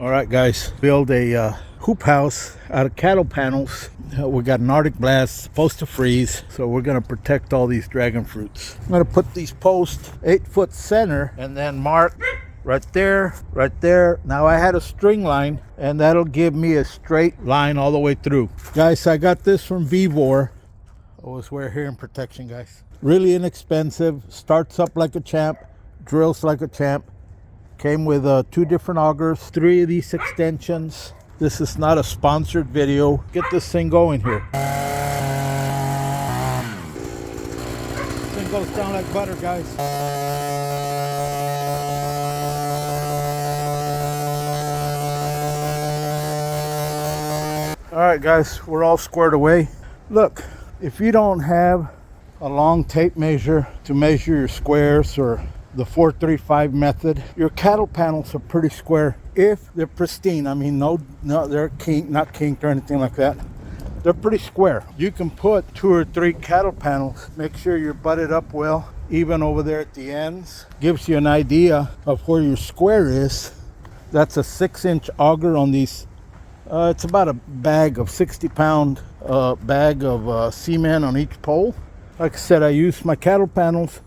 All right, guys, build a hoop house out of cattle panels. We got an Arctic blast, supposed to freeze, so we're gonna protect all these dragon fruits. I'm gonna put these posts 8-foot center and then mark right there, right there. Now I had a string line, and that'll give me a straight line all the way through. Guys, I got this from Vivor. Always wear hearing protection, guys. Really inexpensive, starts up like a champ, drills like a champ. Came with 2 different augers, 3 of these extensions. This is not a sponsored video. Get this thing going here. This thing goes down like butter, guys. All right, guys, we're all squared away. Look, if you don't have a long tape measure to measure your squares or the 435 method, your cattle panels are pretty square if they're pristine. I mean, no, they're not kinked or anything like that. They're pretty square. You can put 2 or 3 cattle panels. Make sure you're butted up well, even over there at the ends. Gives you an idea of where your square is. That's a 6-inch auger on these. It's about a bag of 60-pound bag of cement on each pole. Like I said, I use my cattle panels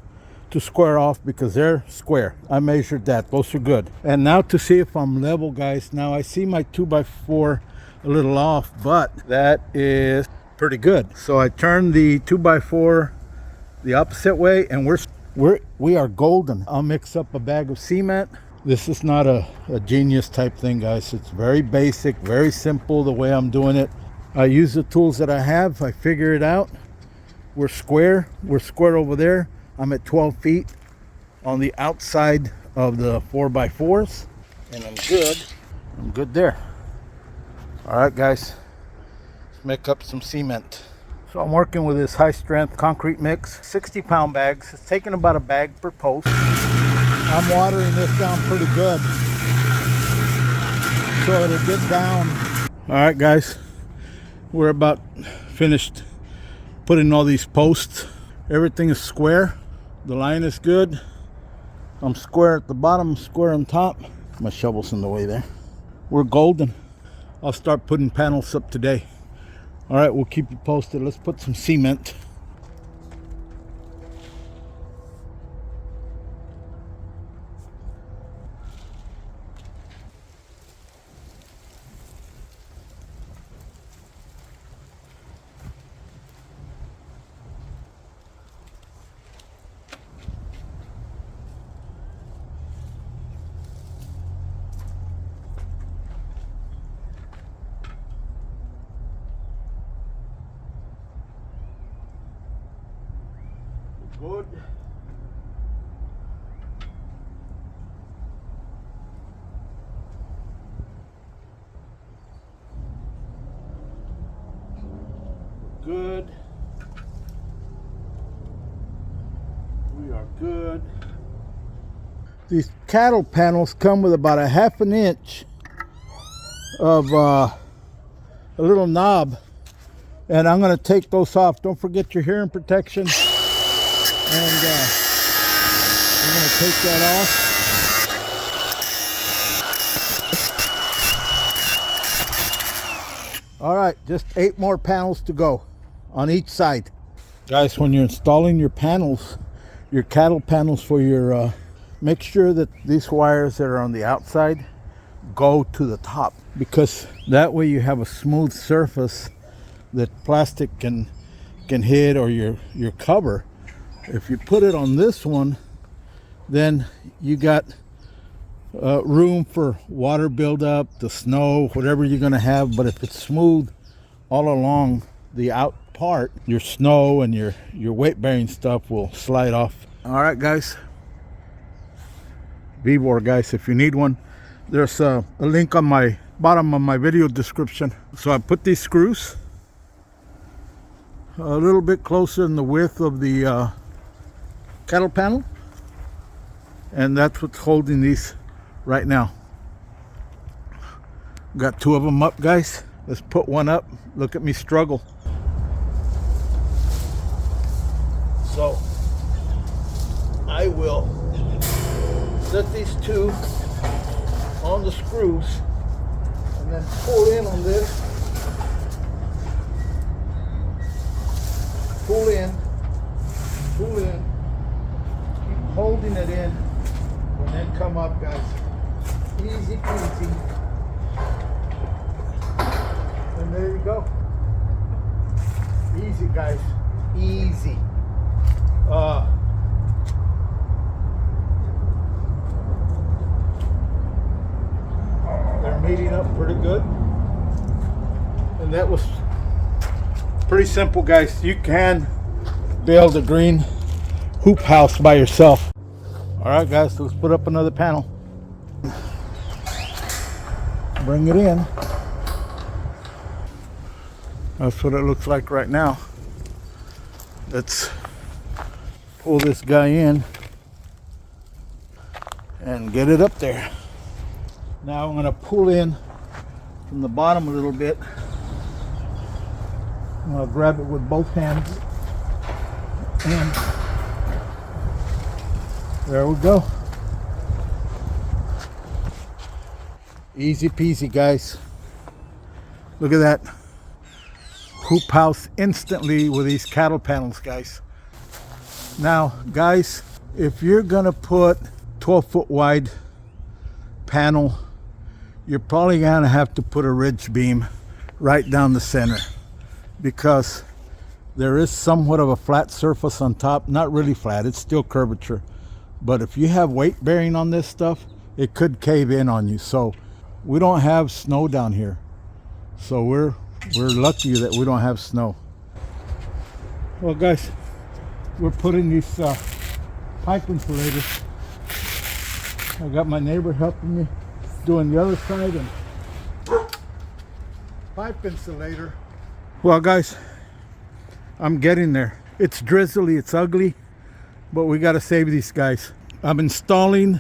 to square off because they're square. I measured that. Those are good. And now to see if I'm level, guys. Now I see my 2x4 a little off, but that is pretty good. So I turned the 2x4 the opposite way, and we are golden. I'll mix up a bag of cement. This is not a genius type thing, guys. It's very basic, very simple the way I'm doing it. I use the tools that I have. I figure it out. We're square. We're square over there. I'm at 12 feet on the outside of the 4x4s, and I'm good. I'm good there. All right, guys, let's make up some cement. So I'm working with this high strength concrete mix, 60-pound bags. It's taking about a bag per post. I'm watering this down pretty good so it'll get down. All right, guys, we're about finished putting all these posts. Everything is square. The line is good. I'm square at the bottom, square on top. My shovel's in the way there. We're golden. I'll start putting panels up today. All right, we'll keep you posted. Let's put some cement. Good. Good. We are good. These cattle panels come with about a 1/2 inch of a little knob, and I'm going to take those off. Don't forget your hearing protection. And we're going to take that off. All right, just 8 more panels to go on each side. Guys, when you're installing your panels, your cattle panels for your, make sure that these wires that are on the outside go to the top, because that way you have a smooth surface that plastic can hit, or your cover. If you put it on this one, then you got room for water buildup, the snow, whatever you're going to have. But if it's smooth all along the out part, your snow and your weight bearing stuff will slide off. All right, guys, Vivor, guys, if you need one, there's a link on my bottom of my video description. So I put these screws a little bit closer in the width of the cattle panel, and that's what's holding these right now. Got 2 of them up, guys. Let's put one up. Look at me struggle. So I will set these 2 on the screws and then pull in on this. Pull in, pull in, keep holding it in, and then come up, guys. Easy peasy. And there you go. Easy, guys. Easy. They're meeting up pretty good. And that was pretty simple, guys. You can build a green hoop house by yourself. All right, guys, let's put up another panel. Bring it in. That's what it looks like right now. Let's pull this guy in and get it up there. Now I'm going to pull in from the bottom a little bit. I'm going to grab it with both hands, and there we go. Easy peasy, guys. Look at that. Hoop house instantly with these cattle panels, guys. Now, guys, if you're gonna put 12-foot wide panel, you're probably gonna have to put a ridge beam right down the center, because there is somewhat of a flat surface on top. Not really flat, it's still curvature, but if you have weight bearing on this stuff, it could cave in on you. So we don't have snow down here, so we're lucky that we don't have snow. Well, guys, we're putting these pipe insulators. I got my neighbor helping me doing the other side, and pipe insulator. Well, guys, I'm getting there. It's drizzly, it's ugly, but we got to save these guys. I'm installing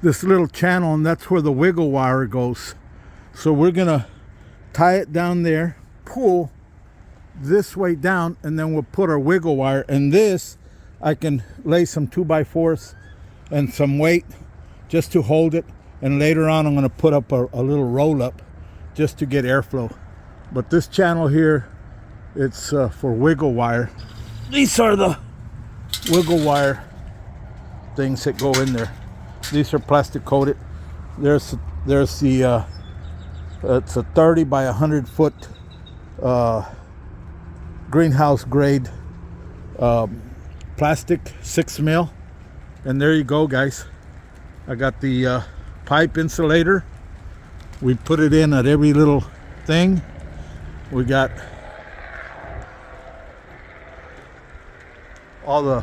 this little channel, and that's where the wiggle wire goes. So we're gonna tie it down there, pull this way down, and then we'll put our wiggle wire. And this, I can lay some 2x4s and some weight just to hold it. And later on, I'm gonna put up a little roll up just to get airflow. But this channel here, it's for wiggle wire. These are the wiggle wire things that go in there. These are plastic coated. There's the it's a 30 by 100 foot greenhouse grade plastic 6 mil. And there you go, guys. I got the pipe insulator. We put it in at every little thing. We got all the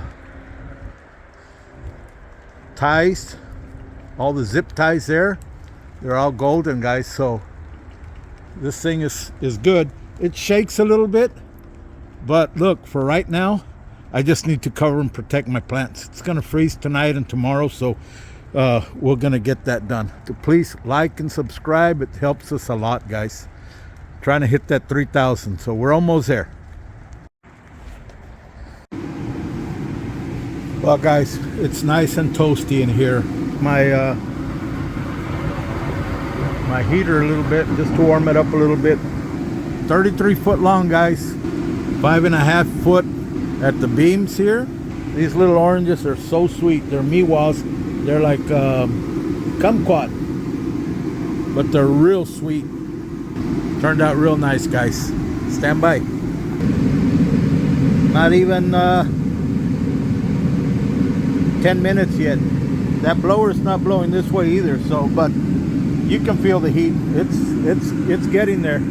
ties, all the zip ties there. They're all golden, guys. So this thing is good. It shakes a little bit, but look, for right now, I just need to cover and protect my plants. It's gonna freeze tonight and tomorrow, so we're gonna get that done. So please like and subscribe. It helps us a lot, guys. Trying to hit that 3,000, so we're almost there. Well, guys, it's nice and toasty in here. My my heater a little bit just to warm it up a little bit. 33 foot long, guys. 5.5 foot at the beams here. These little oranges are so sweet. They're miwas. They're like kumquat, but they're real sweet. Turned out real nice, guys. Stand by. Not even 10 minutes yet. That blower is not blowing this way either, so but you can feel the heat. It's getting there.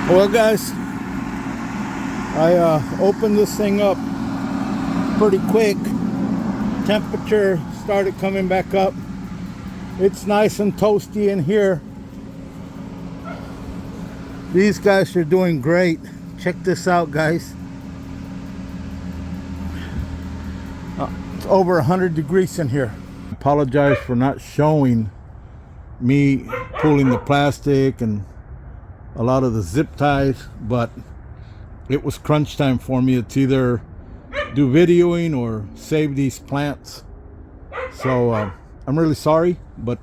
Well, guys, I opened this thing up pretty quick. Temperature started coming back up. It's nice and toasty in here. These guys are doing great. Check this out, guys. It's over 100 degrees in here. I apologize for not showing me pulling the plastic and a lot of the zip ties, but it was crunch time for me. It's either do videoing or save these plants. So I'm really sorry, but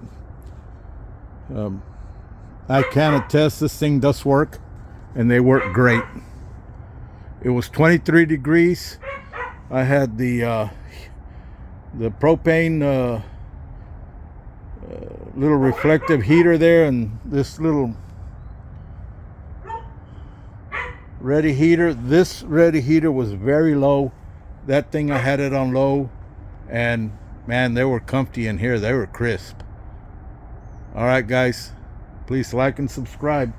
I can attest this thing does work, and they work great. It was 23 degrees. I had the propane little reflective heater there, and this little ready heater. This ready heater was very low. That thing, I had it on low, and man, they were comfy in here. They were crisp. All right, guys, please like and subscribe.